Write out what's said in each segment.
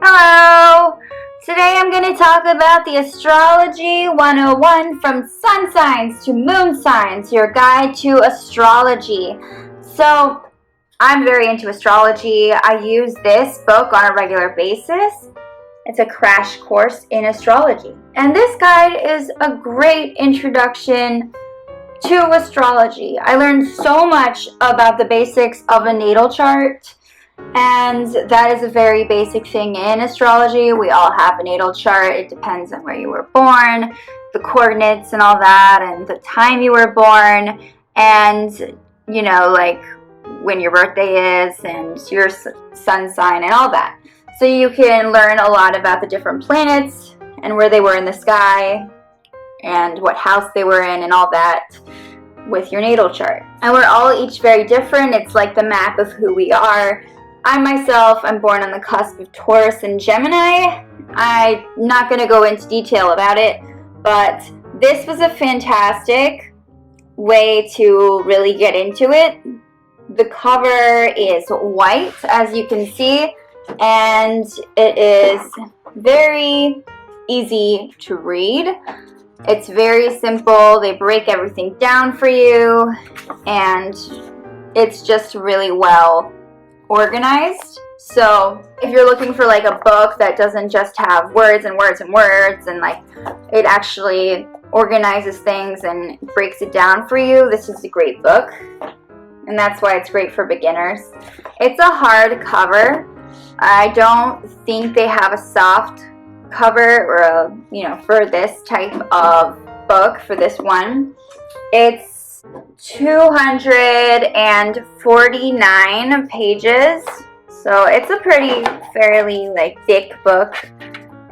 Hello! Today I'm going to talk about the Astrology 101 from sun signs to moon signs, your guide to astrology. So, I'm very into astrology. I use this book on a regular basis. It's a crash course in astrology. And this guide is a great introduction to astrology. I learned so much about the basics of a natal chart. And that is a very basic thing in astrology. We all have a natal chart. It depends on where you were born, the coordinates and all that, and the time you were born, and, you know, like when your birthday is and your sun sign and all that. So you can learn a lot about the different planets and where they were in the sky and what house they were in and all that with your natal chart. And we're all each very different. It's like the map of who we are. I myself, I'm born on the cusp of Taurus and Gemini. I'm not going to go into detail about it, but this was a fantastic way to really get into it. The cover is white, as you can see, and it is very easy to read. It's very simple. They break everything down for you, and it's just really well organized. So if you're looking for like a book that doesn't just have words and words and words, and like it actually organizes things and breaks it down for you, this is a great book. And that's why it's great for beginners. It's a hard cover. I don't think they have a soft cover or a, for this type of book, for this one. It's 249 pages, so it's a fairly thick book,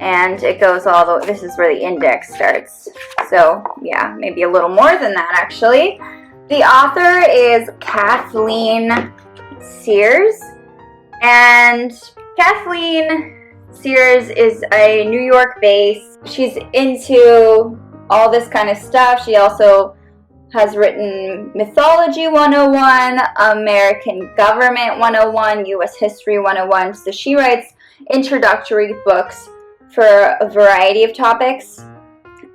and it goes all the way. This is where the index starts, so yeah, maybe a little more than that actually. The author is Kathleen Sears, and Kathleen Sears is a New York based. She's into all this kind of stuff. She also has written Mythology 101, American Government 101, U.S. History 101. So she writes introductory books for a variety of topics.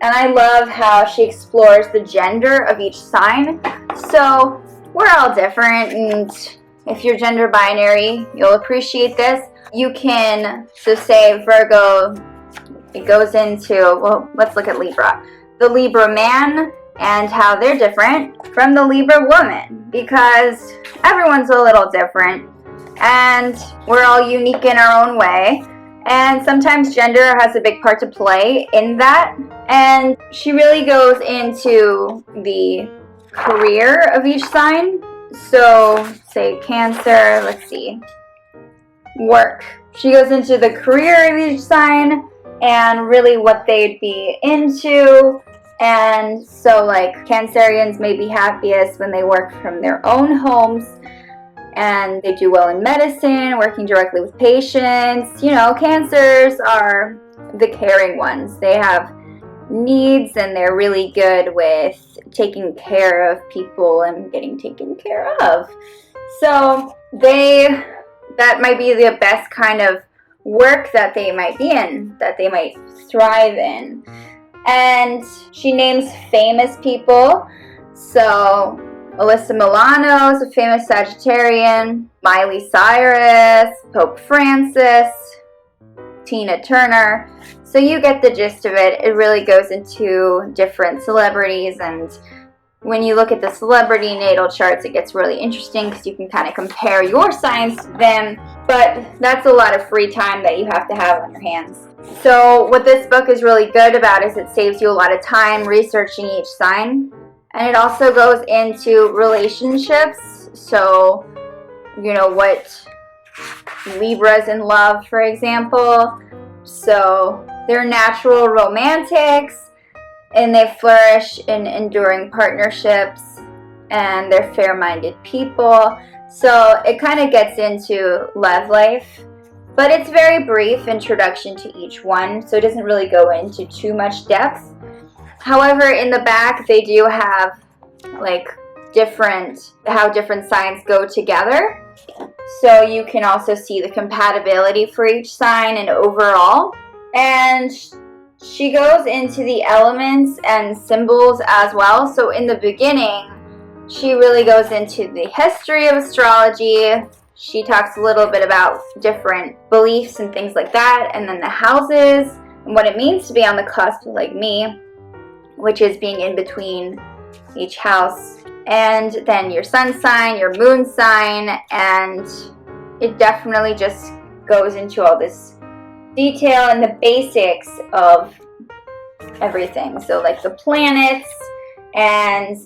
And I love how she explores the gender of each sign. So we're all different, and if you're gender binary, you'll appreciate this. You can, so say Virgo, it goes into, well, let's look at Libra. The Libra man, and how they're different from the Libra woman, because everyone's a little different and we're all unique in our own way, and sometimes gender has a big part to play in that. And she really goes into the career of each sign. So say Cancer, let's see, work. She goes into the career of each sign and really what they'd be into. And so Cancerians may be happiest when they work from their own homes, and they do well in medicine, working directly with patients. Cancers are the caring ones. They have needs, and they're really good with taking care of people and getting taken care of. So that might be the best kind of work that they might be in, that they might thrive in. And she names famous people. So Alyssa Milano is a famous Sagittarian, Miley Cyrus, Pope Francis, Tina Turner. So you get the gist of it. It really goes into different celebrities, and when you look at the celebrity natal charts, it gets really interesting because you can kind of compare your signs to them. But that's a lot of free time that you have to have on your hands. So what this book is really good about is it saves you a lot of time researching each sign. And it also goes into relationships. So, what Libra's in love, for example. So they're natural romantics, and they flourish in enduring partnerships, and they're fair-minded people. So it kind of gets into love life. But it's very brief introduction to each one, so it doesn't really go into too much depth. However, in the back, they do have how different signs go together. So you can also see the compatibility for each sign and overall. And she goes into the elements and symbols as well. So in the beginning, she really goes into the history of astrology. She talks a little bit about different beliefs and things like that, and then the houses and what it means to be on the cusp like me, which is being in between each house, and then your sun sign, your moon sign, and it definitely just goes into all this detail and the basics of everything. So like the planets, and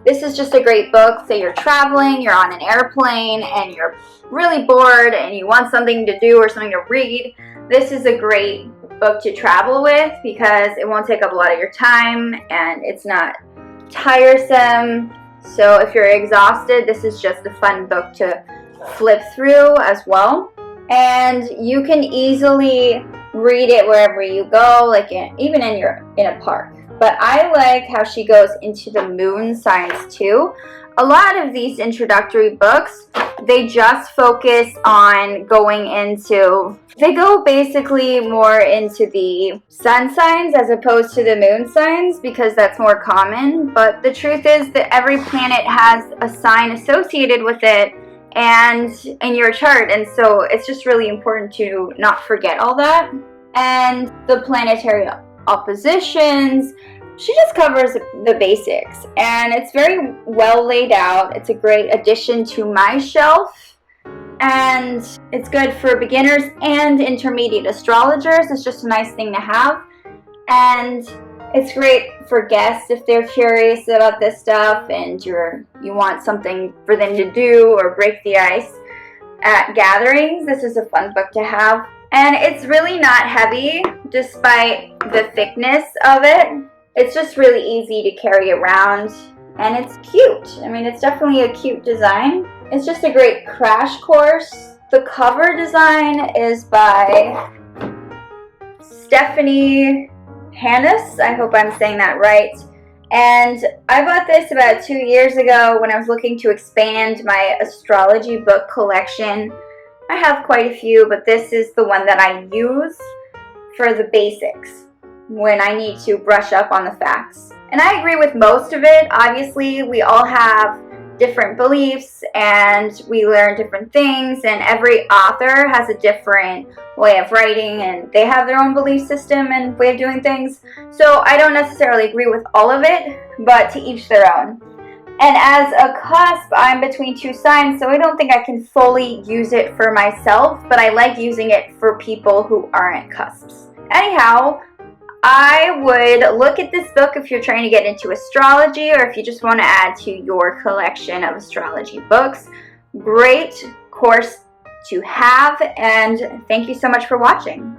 this is just a great book. Say you're traveling, you're on an airplane, and you're really bored and you want something to do or something to read. This is a great book to travel with because it won't take up a lot of your time and it's not tiresome. So if you're exhausted, this is just a fun book to flip through as well. And you can easily read it wherever you go, like even in a park. But I like how she goes into the moon signs too. A lot of these introductory books, they just focus on they go basically more into the sun signs as opposed to the moon signs because that's more common. But the truth is that every planet has a sign associated with it and in your chart. And so it's just really important to not forget all that. And the planetary oppositions, she just covers the basics and it's very well laid out. It's a great addition to my shelf and it's good for beginners and intermediate astrologers. It's just a nice thing to have, and it's great for guests if they're curious about this stuff and you want something for them to do or break the ice at gatherings. This is a fun book to have, and it's really not heavy despite the thickness of it. It's just really easy to carry around and it's cute. I mean, it's definitely a cute design. It's just a great crash course. The cover design is by Stephanie Hannes. I hope I'm saying that right. And I bought this about 2 years ago when I was looking to expand my astrology book collection. I have quite a few, but this is the one that I use for the basics when I need to brush up on the facts. And I agree with most of it. Obviously, we all have different beliefs and we learn different things, and every author has a different way of writing and they have their own belief system and way of doing things. So I don't necessarily agree with all of it, but to each their own. And as a cusp, I'm between two signs, so I don't think I can fully use it for myself, but I like using it for people who aren't cusps. Anyhow, I would look at this book if you're trying to get into astrology or if you just want to add to your collection of astrology books. Great course to have, and thank you so much for watching.